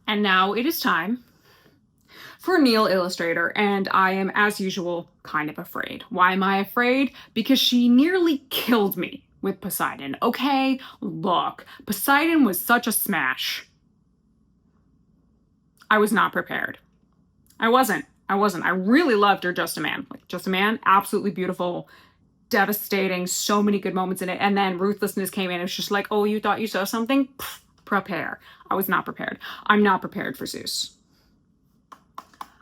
And now it is time for Neil Illustrator, and I am, as usual, kind of afraid. Why am I afraid? Because she nearly killed me with Poseidon. Okay, look, Poseidon was such a smash. I was not prepared. I wasn't. I really loved her Just a Man. Like, Just a Man, absolutely beautiful, devastating, so many good moments in it. And then Ruthlessness came in. It was just like, oh, you thought you saw something? Pfft, prepare. I was not prepared. I'm not prepared for Zeus.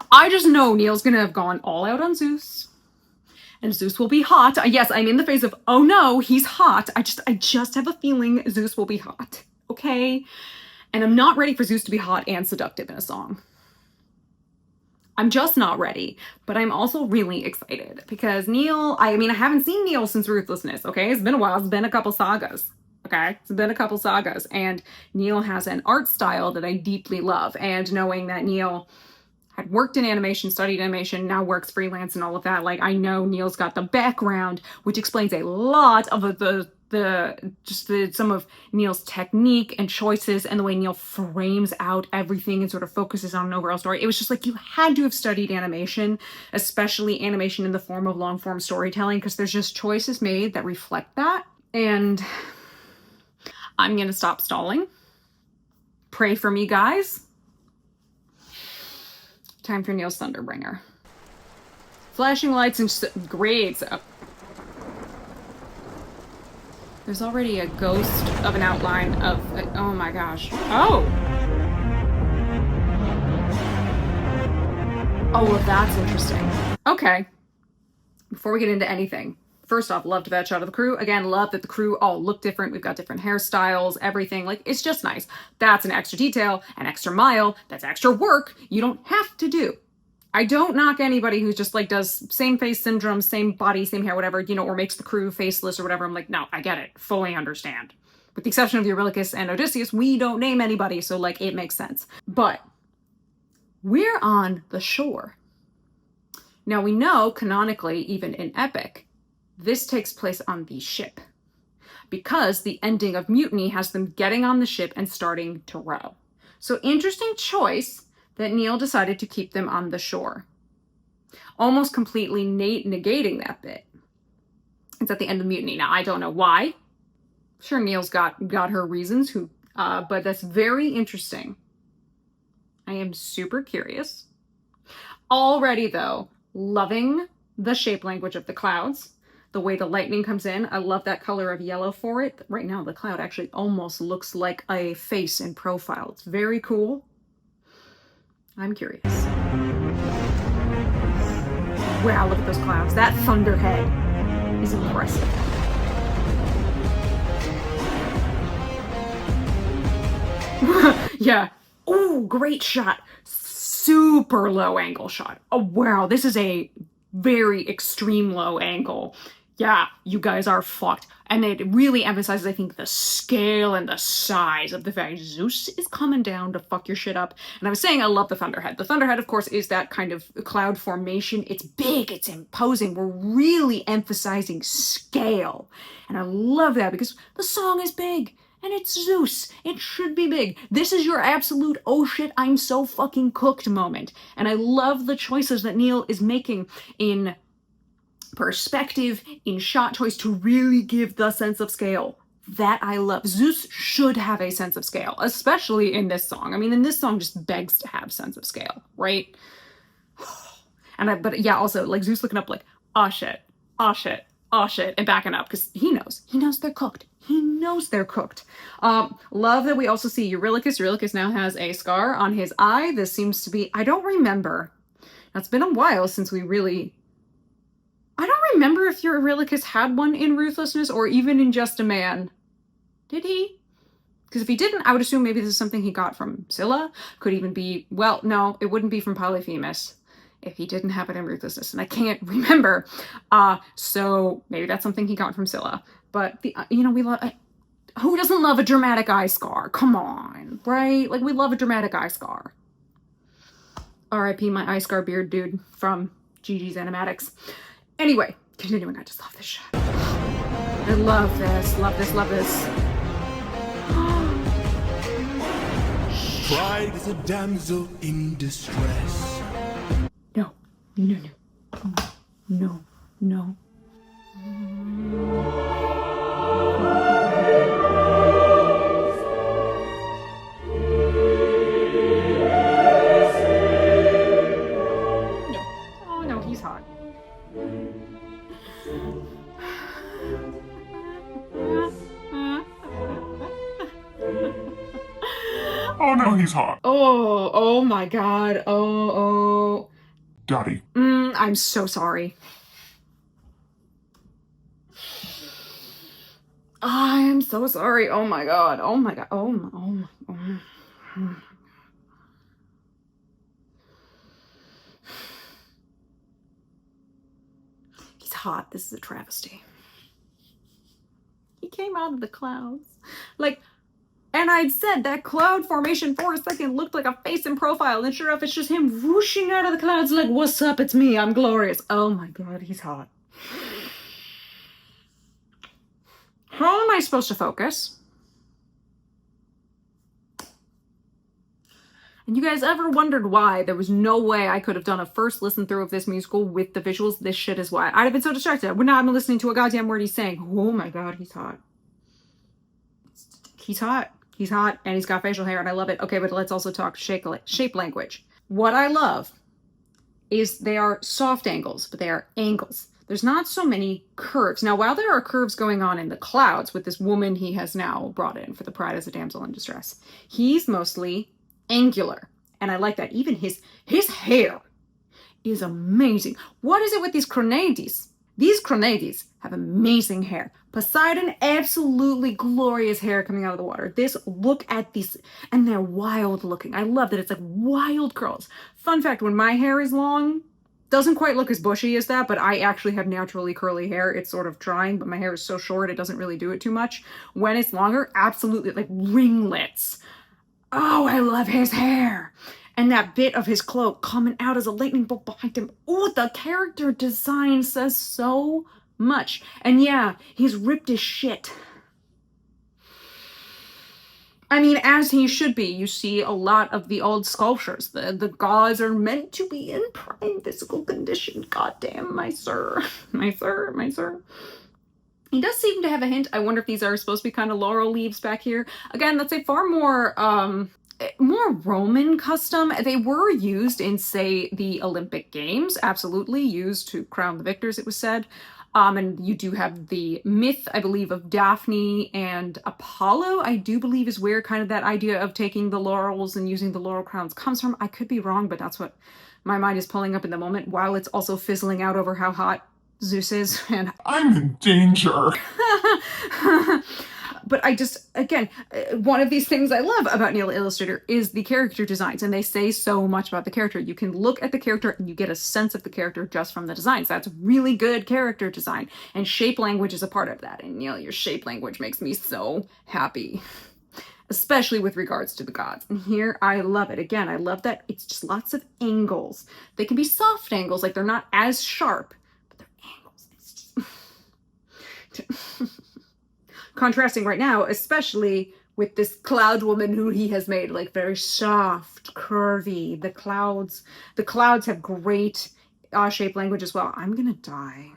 I just know Neil's gonna have gone all out on Zeus. And Zeus will be hot. Yes, I'm in the phase of, oh no, he's hot. I just have a feeling Zeus will be hot. Okay? And I'm not ready for Zeus to be hot and seductive in a song. I'm just not ready, but I'm also really excited because Neil, I haven't seen Neil since Ruthlessness, okay? It's been a while. It's been a couple sagas, okay? It's been a couple sagas, and Neil has an art style that I deeply love, and knowing that Neil had worked in animation, studied animation, now works freelance and all of that, like, I know Neil's got the background, which explains a lot of some of Neil's technique and choices and the way Neil frames out everything and sort of focuses on an overall story. It was just like, you had to have studied animation, especially animation in the form of long form storytelling, because there's just choices made that reflect that. And I'm gonna stop stalling. Pray for me, guys. Time for Neil's Thunderbringer. Flashing lights and great. There's already a ghost of an outline of, oh my gosh. Oh! Oh, well, that's interesting. Okay. Before we get into anything, first off, loved that shot of the crew. Again, love that the crew all look different. We've got different hairstyles, everything. Like, it's just nice. That's an extra detail, an extra mile. That's extra work you don't have to do. I don't knock anybody who just like does same face syndrome, same body, same hair, whatever, you know, or makes the crew faceless or whatever. I'm like, no, I get it. Fully understand. With the exception of Eurylochus and Odysseus, we don't name anybody, so like it makes sense. But we're on the shore. Now we know canonically, even in epic, this takes place on the ship because the ending of Mutiny has them getting on the ship and starting to row. So interesting choice that Neil decided to keep them on the shore, almost completely negating that bit. It's at the end of Mutiny. Now, I don't know why. I'm sure Neil's got her reasons, but that's very interesting. I am super curious. Already, though, loving the shape language of the clouds, the way the lightning comes in. I love that color of yellow for it. Right now, the cloud actually almost looks like a face in profile. It's very cool. I'm curious. Wow, look at those clouds. That thunderhead is impressive. Yeah. Oh, great shot. Super low angle shot. Oh, wow. This is a very extreme low angle. Yeah, you guys are fucked. And it really emphasizes, I think, the scale and the size of the fact Zeus is coming down to fuck your shit up. And I was saying I love the Thunderhead. The Thunderhead, of course, is that kind of cloud formation. It's big, it's imposing. We're really emphasizing scale. And I love that because the song is big. And it's Zeus. It should be big. This is your absolute, oh shit, I'm so fucking cooked moment. And I love the choices that Neil is making in perspective, in shot choice to really give the sense of scale that I love. Zeus should have a sense of scale, especially in this song. I mean, in this song just begs to have sense of scale, right? But yeah, also like Zeus looking up like, oh shit, oh shit, oh shit, and backing up because he knows they're cooked. He knows they're cooked. Love that we also see Eurylochus. Eurylochus now has a scar on his eye. This seems to be, I don't remember. Now, it's been a while since we really, I don't remember if Eurylochus had one in Ruthlessness or even in Just a Man. Did he? Because if he didn't, I would assume maybe this is something he got from Scylla. Could even be, well, no, it wouldn't be from Polyphemus if he didn't have it in Ruthlessness, and I can't remember. So maybe that's something he got from Scylla. But, we love, who doesn't love a dramatic eye scar? Come on, right? Like, we love a dramatic eye scar. R.I.P. my eye scar beard dude from GG's Animatics. Anyway, continuing, I just love this shot. I love this, love this, love this. Pride is a damsel in distress. No, no, no, no, no. Oh no, he's hot. Oh no, he's hot. Oh my god. Oh. Daddy. I'm so sorry. I am so sorry. Oh my god. Oh my god. Oh my. He's hot. This is a travesty. He came out of the clouds. Like, and I'd said that cloud formation for a second looked like a face and profile, and sure enough, it's just him whooshing out of the clouds like, what's up, it's me, I'm glorious. Oh my god, he's hot. How am I supposed to focus? And you guys ever wondered why there was no way I could have done a first listen through of this musical with the visuals? This shit is why. I'd have been so distracted. I would not have been listening to a goddamn word he's saying. Oh my god, he's hot. He's hot. He's hot, and he's got facial hair, and I love it. Okay, but let's also talk shape language. What I love is they are soft angles, but they are angles. There's not so many curves. Now, while there are curves going on in the clouds with this woman he has now brought in for the Pride as a Damsel in Distress, he's mostly angular, and I like that. Even his hair is amazing. What is it with these Cronades? These Cronades have amazing hair. Poseidon, absolutely glorious hair coming out of the water. Look at these, and they're wild looking. I love that it's like wild curls. Fun fact, when my hair is long, doesn't quite look as bushy as that, but I actually have naturally curly hair. It's sort of trying, but my hair is so short, it doesn't really do it too much. When it's longer, absolutely, like ringlets. Oh, I love his hair. And that bit of his cloak coming out as a lightning bolt behind him. Oh, the character design says so much. And yeah, he's ripped as shit. I mean, as he should be. You see a lot of the old sculptures. The gods are meant to be in prime physical condition. Goddamn, my sir. My sir, my sir. He does seem to have a hint. I wonder if these are supposed to be kind of laurel leaves back here. Again, that's a far more Roman custom. They were used in, say, the Olympic Games. Absolutely used to crown the victors, it was said. And you do have the myth, I believe, of Daphne and Apollo, I do believe is where kind of that idea of taking the laurels and using the laurel crowns comes from. I could be wrong, but that's what my mind is pulling up in the moment, while it's also fizzling out over how hot Zeus is. And I'm in danger. But I just, again, one of these things I love about Neil Illustrator is the character designs, and they say so much about the character. You can look at the character and you get a sense of the character just from the designs. That's really good character design, and shape language is a part of that. And Neil, your shape language makes me so happy, especially with regards to the gods. And here, I love it. Again, I love that it's just lots of angles. They can be soft angles, like they're not as sharp, but they're angles. It's just... Contrasting right now, especially with this cloud woman who he has made, like very soft, curvy. The clouds have great shape language as well. I'm gonna die.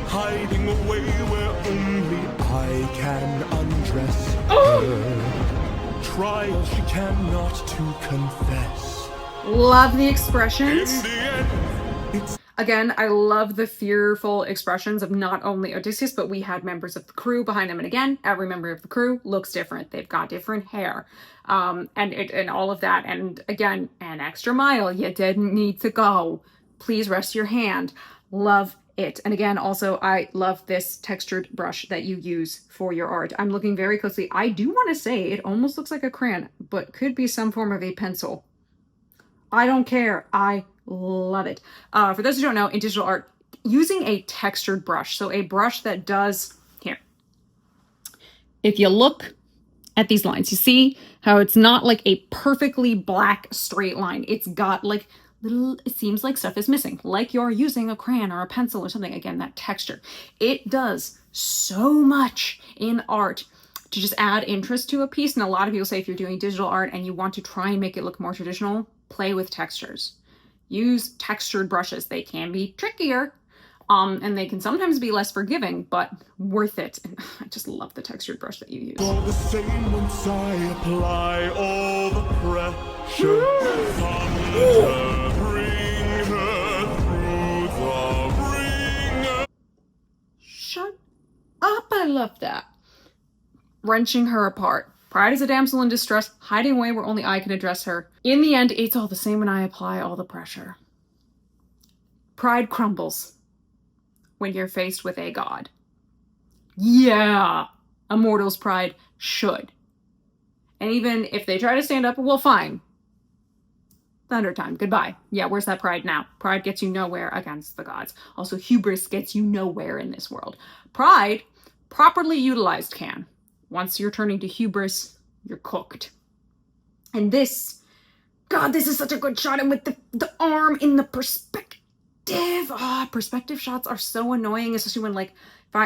Hiding away where only I can undress her. Trial she cannot to confess. Love the expressions. In the end, it's Again, I love the fearful expressions of not only Odysseus, but we had members of the crew behind him. And again, every member of the crew looks different. They've got different hair, and all of that. And again, an extra mile you didn't need to go. Please rest your hand. Love it. And again, also, I love this textured brush that you use for your art. I'm looking very closely. I do want to say it almost looks like a crayon, but could be some form of a pencil. I don't care. I love it. For those who don't know, in digital art, using a textured brush, so a brush that does, here, if you look at these lines, you see how it's not like a perfectly black straight line. It's got like little, it seems like stuff is missing, like you're using a crayon or a pencil or something. Again, that texture. It does so much in art to just add interest to a piece. And a lot of people say if you're doing digital art and you want to try and make it look more traditional, play with textures. Use textured brushes. They can be trickier, and they can sometimes be less forgiving, but worth it. And I just love the textured brush that you use. All the same once I apply all the pressure. Bring her through the ringer. Shut up, I love that. Wrenching her apart. Pride is a damsel in distress, hiding away where only I can address her. In the end, it's all the same when I apply all the pressure. Pride crumbles when you're faced with a god. Yeah, a mortal's pride should. And even if they try to stand up, well, fine. Thunder time, goodbye. Yeah, where's that pride now? Pride gets you nowhere against the gods. Also, hubris gets you nowhere in this world. Pride, properly utilized, can. Once you're turning to hubris, you're cooked. And this, God, this is such a good shot. And with the arm in the perspective. Perspective shots are so annoying, especially when, like,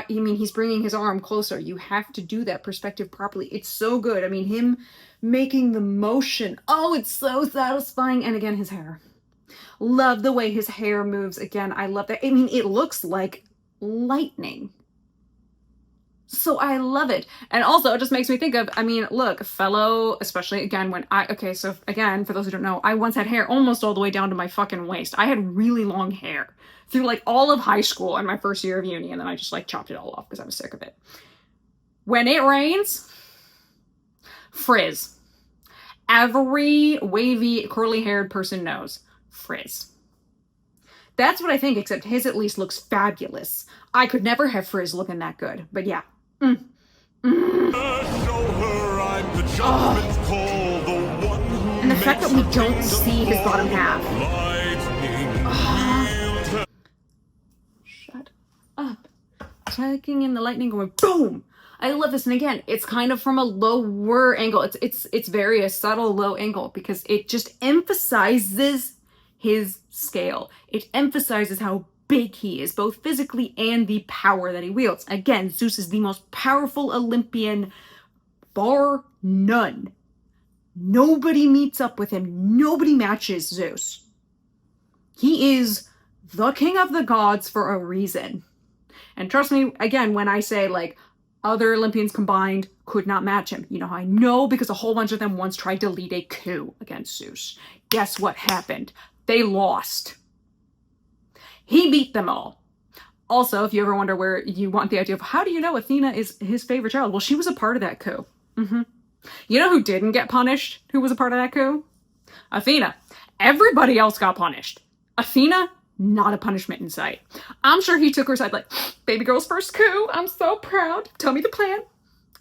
he's bringing his arm closer. You have to do that perspective properly. It's so good. I mean, him making the motion. Oh, it's so satisfying. And again, his hair. Love the way his hair moves. Again, I love that. I mean, it looks like lightning. So I love it. And also it just makes me think of, I mean, look, fellow, especially again, so again, for those who don't know, I once had hair almost all the way down to my fucking waist. I had really long hair through like all of high school and my first year of uni. And then I just like chopped it all off because I was sick of it. When it rains, frizz. Every wavy, curly haired person knows frizz. That's what I think, except his at least looks fabulous. I could never have frizz looking that good, but yeah. And the fact that we don't see his bottom half. Shut up. Taking in the lightning going boom. I love this. And again, it's kind of from a lower angle. It's very a subtle low angle because it just emphasizes his scale. It emphasizes how big he is, both physically and the power that he wields. Again, Zeus is the most powerful Olympian, bar none. Nobody meets up with him. Nobody matches Zeus. He is the king of the gods for a reason. And trust me, again, when I say like other Olympians combined could not match him. You know how I know? Because a whole bunch of them once tried to lead a coup against Zeus. Guess what happened? They lost. He beat them all. Also, if you ever wonder where you want the idea of how do you know Athena is his favorite child? Well, she was a part of that coup. You know who didn't get punished? Who was a part of that coup? Athena. Everybody else got punished. Athena, not a punishment in sight. I'm sure he took her side like, baby girl's first coup. I'm so proud. Tell me the plan.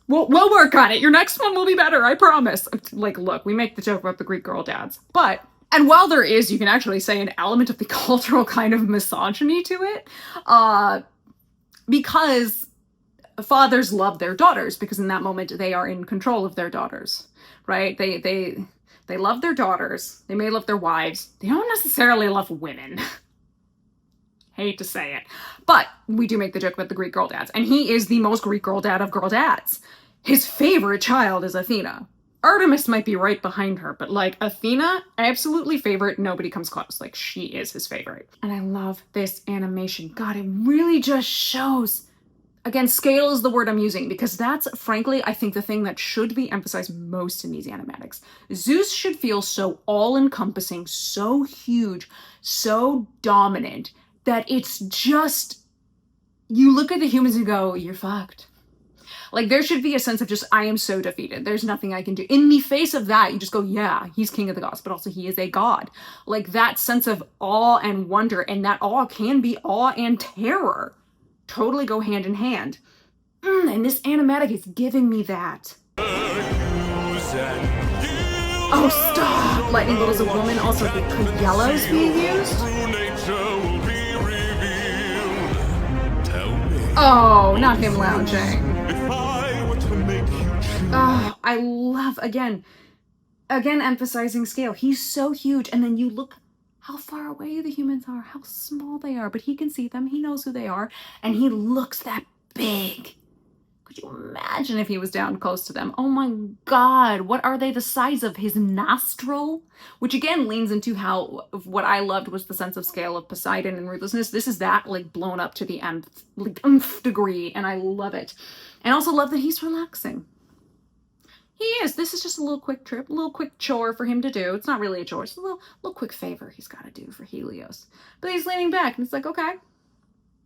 We'll work on it. Your next one will be better. I promise. Like, look, we make the joke about the Greek girl dads, but and while there is, you can actually say, an element of the cultural kind of misogyny to it, because fathers love their daughters, because in that moment they are in control of their daughters, right? They love their daughters. They may love their wives. They don't necessarily love women. Hate to say it. But we do make the joke about the Greek girl dads, and he is the most Greek girl dad of girl dads. His favorite child is Athena. Artemis might be right behind her, but like Athena, absolutely favorite. Nobody comes close. Like she is his favorite. And I love this animation. God, it really just shows. Again, scale is the word I'm using because that's frankly, I think the thing that should be emphasized most in these animatics. Zeus should feel so all-encompassing, so huge, so dominant that it's just, you look at the humans and go, you're fucked. Like, there should be a sense of just, I am so defeated. There's nothing I can do. In the face of that, you just go, yeah, he's king of the gods, but also he is a god. Like, that sense of awe and wonder, and that awe can be awe and terror. Totally go hand in hand. And this animatic is giving me that. Oh, stop! Lightning Bolt is a woman. Also, could yellows be used? Oh, not him lounging. Oh, I love, again emphasizing scale. He's so huge, and then you look how far away the humans are, how small they are, but he can see them, he knows who they are, and he looks that big. Could you imagine if he was down close to them? Oh my god, what are they the size of? His nostril? Which again leans into how, what I loved was the sense of scale of Poseidon and ruthlessness. This is that, like, blown up to the nth, like, nth degree, and I love it. And also love that he's relaxing. He is. This is just a little quick trip, a little quick chore for him to do. It's not really a chore. It's a little quick favor he's got to do for Helios. But he's leaning back, and it's like, okay,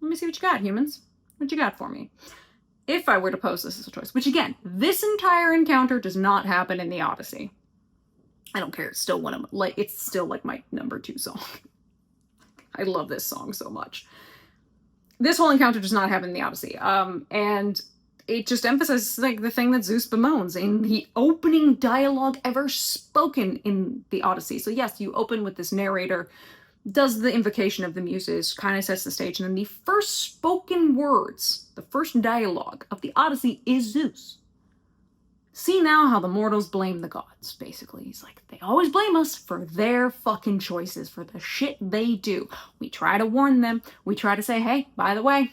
let me see what you got, humans. What you got for me? If I were to pose this as a choice, which again, this entire encounter does not happen in the Odyssey. I don't care. It's still one of my, like, it's still like my #2 song. I love this song so much. This whole encounter does not happen in the Odyssey. And it just emphasizes, like, the thing that Zeus bemoans in the opening dialogue ever spoken in the Odyssey. So yes, you open with this narrator, does the invocation of the muses, kind of sets the stage, and then the first spoken words, the first dialogue of the Odyssey is Zeus. See now how the mortals blame the gods, basically. He's like, they always blame us for their fucking choices, for the shit they do. We try to warn them. We try to say, hey, by the way,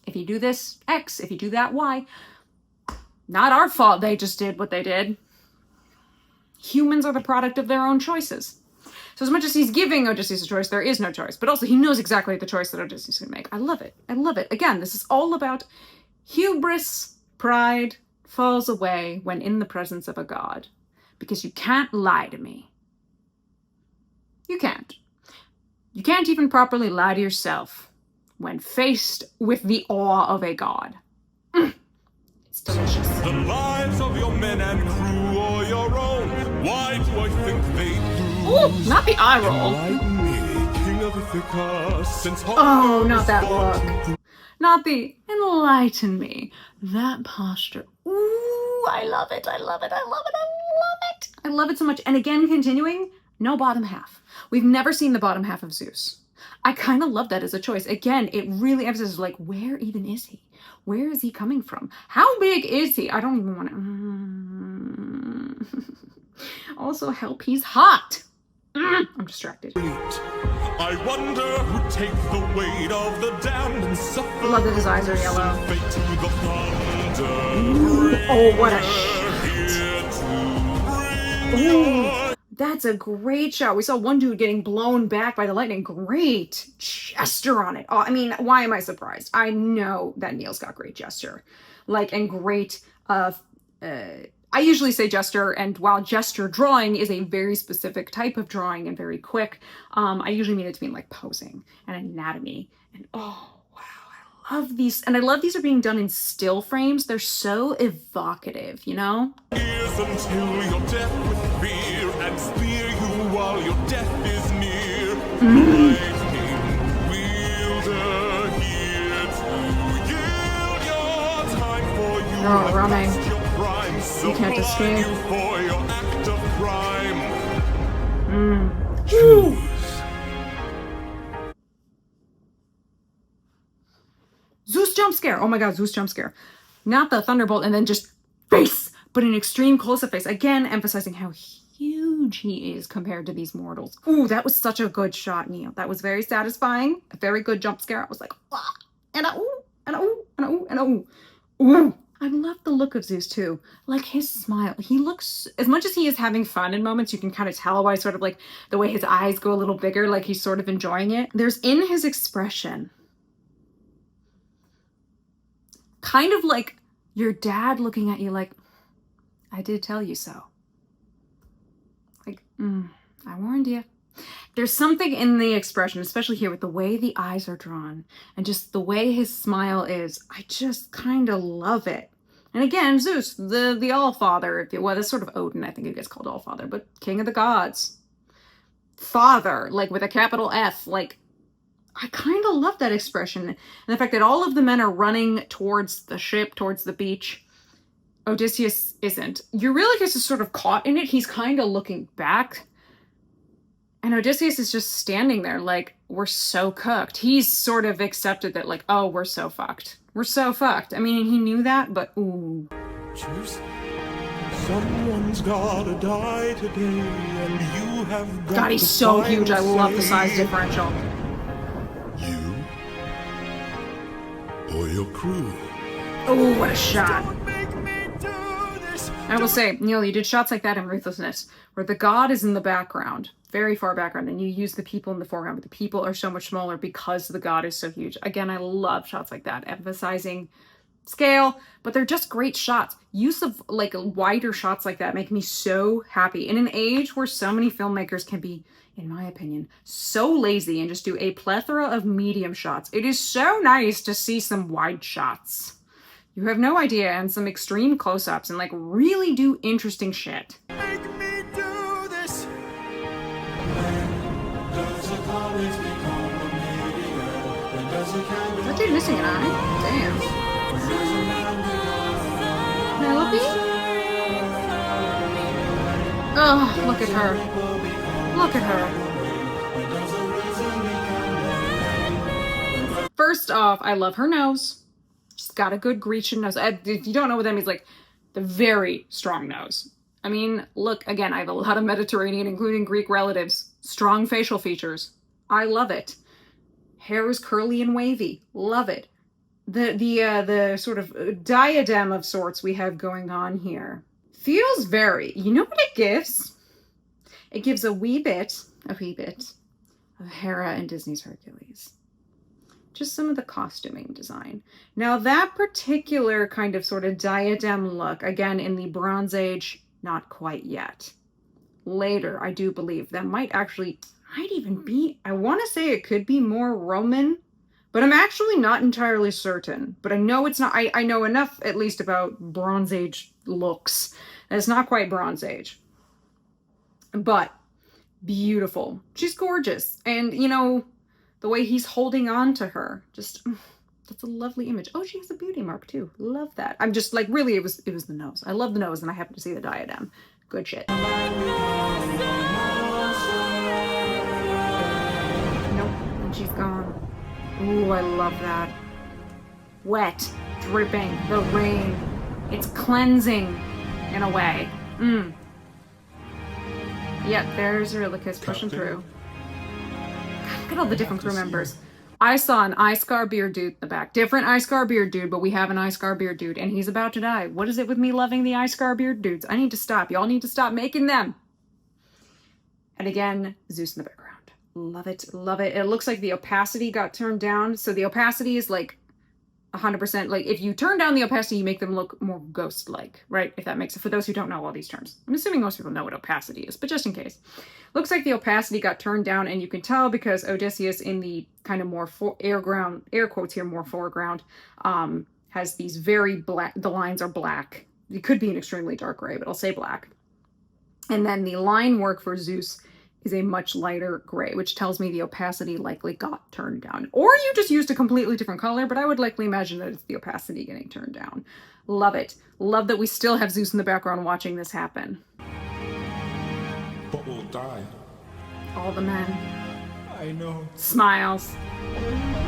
if you do this, X. If you do that, Y. Not our fault they just did what they did. Humans are the product of their own choices. So as much as he's giving Odysseus a choice, there is no choice. But also he knows exactly the choice that Odysseus is going to make. I love it. I love it. Again, this is all about hubris, pride, falls away when in the presence of a god. Because you can't lie to me. You can't. You can't even properly lie to yourself when faced with the awe of a god. It's delicious. The lives of your men and crew or your own, why do I think they do? Ooh, not the eye roll. Like me, king of Ithaca, since Oh, not that look. Not the enlighten me. That posture. Ooh, I love it. I love it. I love it. I love it. I love it so much. And again, continuing, no bottom half. We've never seen the bottom half of Zeus. I kind of love that as a choice. Again, it really emphasizes, like, where even is he? Where is he coming from? How big is he? I don't even want to... Also, help, he's hot. I'm distracted. I wonder who takes the weight of the damned and suffer. I love that his eyes are yellow. Fate to the thunder. Oh, what a shot. Ooh, that's a great shot. We saw one dude getting blown back by the lightning. Great gesture on it. Oh, I mean, why am I surprised? I know that Neil's got great gesture. Like, and great, I usually say gesture, and while gesture drawing is a very specific type of drawing and very quick, I usually mean it to mean like posing and anatomy. And oh, wow, I love these. And I love these are being done in still frames. They're so evocative, you know? Years until your death with fear and spear you while your death is near. Lightning wielder here to yield your time for you. Oh, running. So You can't escape. you for your act of crime. Zeus jump scare. Oh my god, Zeus jump scare. Not the thunderbolt and then just face, but an extreme close-up face. Again, emphasizing how huge he is compared to these mortals. Ooh, that was such a good shot, Neil. That was very satisfying. A very good jump scare. I was like, ah, and a ooh, and a ooh, and a ooh, and a ooh. Ooh. I love the look of Zeus too. Like his smile. He looks, as much as he is having fun in moments, you can kind of tell by sort of like the way his eyes go a little bigger, like he's sort of enjoying it. There's in his expression, kind of like your dad looking at you like, I did tell you so. Like, I warned you. There's something in the expression, especially here with the way the eyes are drawn and just the way his smile is. I just kind of love it. And again, Zeus, the All-Father, well, that's sort of Odin, I think he gets called All-Father, but King of the Gods. Father, like with a capital F, like, I kind of love that expression. And the fact that all of the men are running towards the ship, towards the beach. Odysseus isn't. Eurylochus is sort of caught in it. He's kind of looking back. And Odysseus is just standing there like, we're so cooked. He's sort of accepted that like, oh, we're so fucked. We're so fucked. I mean, he knew that, but ooh. Choose. Someone's gotta die today, and you have got God, he's so huge. I love the size differential. You or your crew, Oh, what a shot. I will say, Neil, you did shots like that in Ruthlessness, where the god is in the background, very far background, and you use the people in the foreground, but the people are so much smaller because the god is so huge. Again, I love shots like that, emphasizing scale, but they're just great shots. Use of like wider shots like that make me so happy. In an age where so many filmmakers can be, in my opinion, so lazy and just do a plethora of medium shots, it is so nice to see some wide shots. You have no idea, and some extreme close-ups, and like really do interesting shit. Make me do this. Is that dude missing an eye? Damn. Penelope? Oh, look at her. Look at her. First off, I love her nose. She's got a good Grecian nose. If you don't know what that means, like the very strong nose. I mean, look, again, I have a lot of Mediterranean, including Greek relatives. Strong facial features. I love it. Hair is curly and wavy. Love it. The sort of diadem of sorts we have going on here feels very, you know what it gives? It gives a wee bit of Hera and Disney's Hercules. Just some of the costuming design. Now that particular kind of sort of diadem look, again, in the Bronze Age, not quite yet. Later, I do believe that might even be, I want to say it could be more Roman, but I'm actually not entirely certain. But I know it's not, I know enough at least about Bronze Age looks. And it's not quite Bronze Age. But beautiful. She's gorgeous. And, you know, the way he's holding on to her, just, that's a lovely image. Oh, she has a beauty mark too. Love that. I'm just like, really, it was the nose. I love the nose, and I happen to see the diadem. Good shit. Nope, and she's gone. Ooh, I love that. Wet, dripping, the rain. It's cleansing in a way. Yep, there's Eurylochus pushing through. Look at all the different crew members. I saw an Ice-Scar beard dude in the back. Different Ice-Scar beard dude, but we have an Ice-Scar beard dude, and he's about to die. What is it with me loving the Ice-Scar beard dudes? I need to stop. Y'all need to stop making them. And again, Zeus in the background. Love it, love it. It looks like the opacity got turned down. So the opacity is like 100%. Like if you turn down the opacity, you make them look more ghost-like, right? If that makes it. For those who don't know all these terms. I'm assuming most people know what opacity is, but just in case. Looks like the opacity got turned down, and you can tell because Odysseus in the kind of more air quotes here, more foreground, has these very black, the lines are black. It could be an extremely dark gray, but I'll say black. And then the line work for Zeus is a much lighter gray, which tells me the opacity likely got turned down. Or you just used a completely different color, but I would likely imagine that it's the opacity getting turned down. Love it. Love that we still have Zeus in the background watching this happen. But we'll die. All the men. I know. Smiles.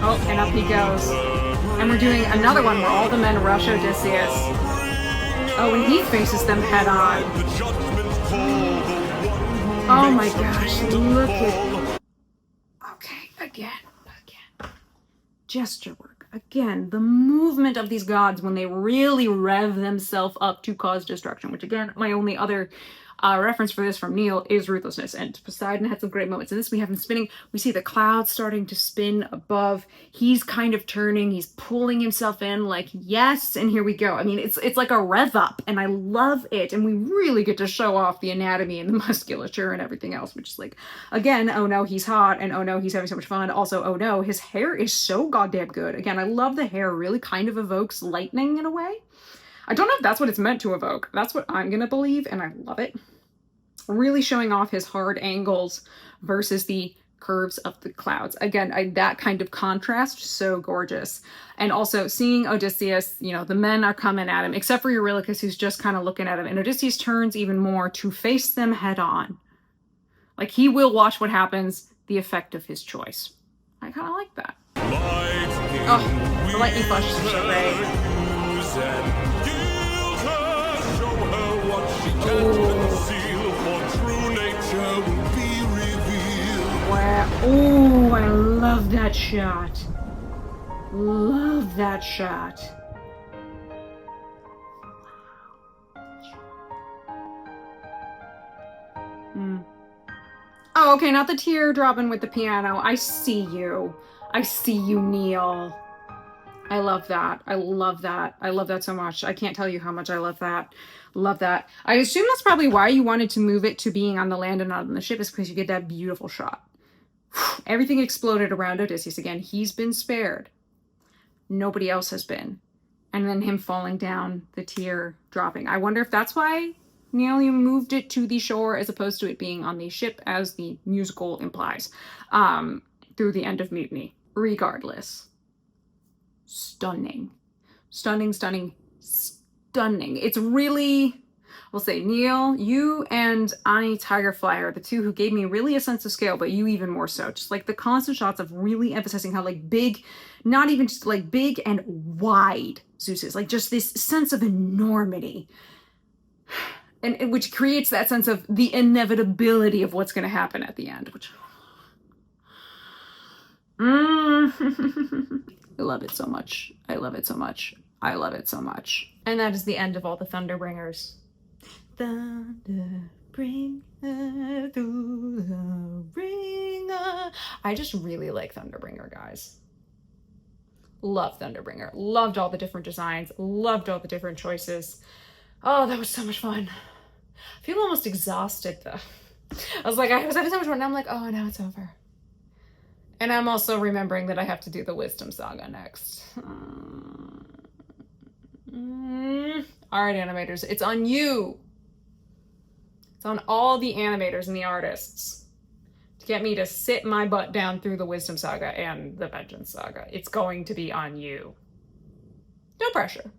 Oh, and up he goes. And we're doing another one where all the men rush Odysseus. Oh, and he faces them head on. Oh my gosh, look at... Okay, again. Gesture work. Again, the movement of these gods when they really rev themselves up to cause destruction, which again, my only other reference for this from Neil is Ruthlessness, and Poseidon had some great moments in this. We have him spinning. We see the clouds starting to spin above. He's kind of turning. He's pulling himself in like, yes, and here we go. I mean, it's like a rev up, and I love it, and we really get to show off the anatomy and the musculature and everything else, which is like, again, oh no, he's hot, and oh no, he's having so much fun. Also, oh no, his hair is so goddamn good. Again, I love the hair. Really kind of evokes lightning in a way. I don't know if that's what it's meant to evoke. That's what I'm gonna believe, and I love it. Really showing off his hard angles versus the curves of the clouds. Again, that kind of contrast, so gorgeous. And also seeing Odysseus, you know, the men are coming at him, except for Eurylochus, who's just kind of looking at him. And Odysseus turns even more to face them head on. Like he will watch what happens, the effect of his choice. I kind of like that. Oh, the lightning flash is so great. Wow. Oh, I love that shot. Love that shot. Oh, okay, not the tear dropping with the piano. I see you. I see you, Neil. I love that. I love that. I love that so much. I can't tell you how much I love that. Love that. I assume that's probably why you wanted to move it to being on the land and not on the ship, is because you get that beautiful shot. Everything exploded around Odysseus again. He's been spared. Nobody else has been. And then him falling down, the tear dropping. I wonder if that's why, Neil, you moved it to the shore as opposed to it being on the ship, as the musical implies, through the end of Mutiny. Regardless. Stunning. Stunning, stunning, stunning. It's really, we'll say, Neil, you and Ani Tigerfly are the two who gave me really a sense of scale, but you even more so. Just like the constant shots of really emphasizing how like big, not even just like big and wide Zeus is. Like just this sense of enormity. And which creates that sense of the inevitability of what's going to happen at the end. Which... I love it so much. I love it so much. I love it so much. And that is the end of all the Thunderbringers. Thunderbringer through the ringer. I just really like Thunderbringer, guys. Love Thunderbringer. Loved all the different designs. Loved all the different choices. Oh, that was so much fun. I feel almost exhausted though. I was having so much fun. And I'm like, oh, now it's over. And I'm also remembering that I have to do the Wisdom Saga next. All right, animators, it's on you. It's on all the animators and the artists to get me to sit my butt down through the Wisdom Saga and the Vengeance Saga. It's going to be on you. No pressure.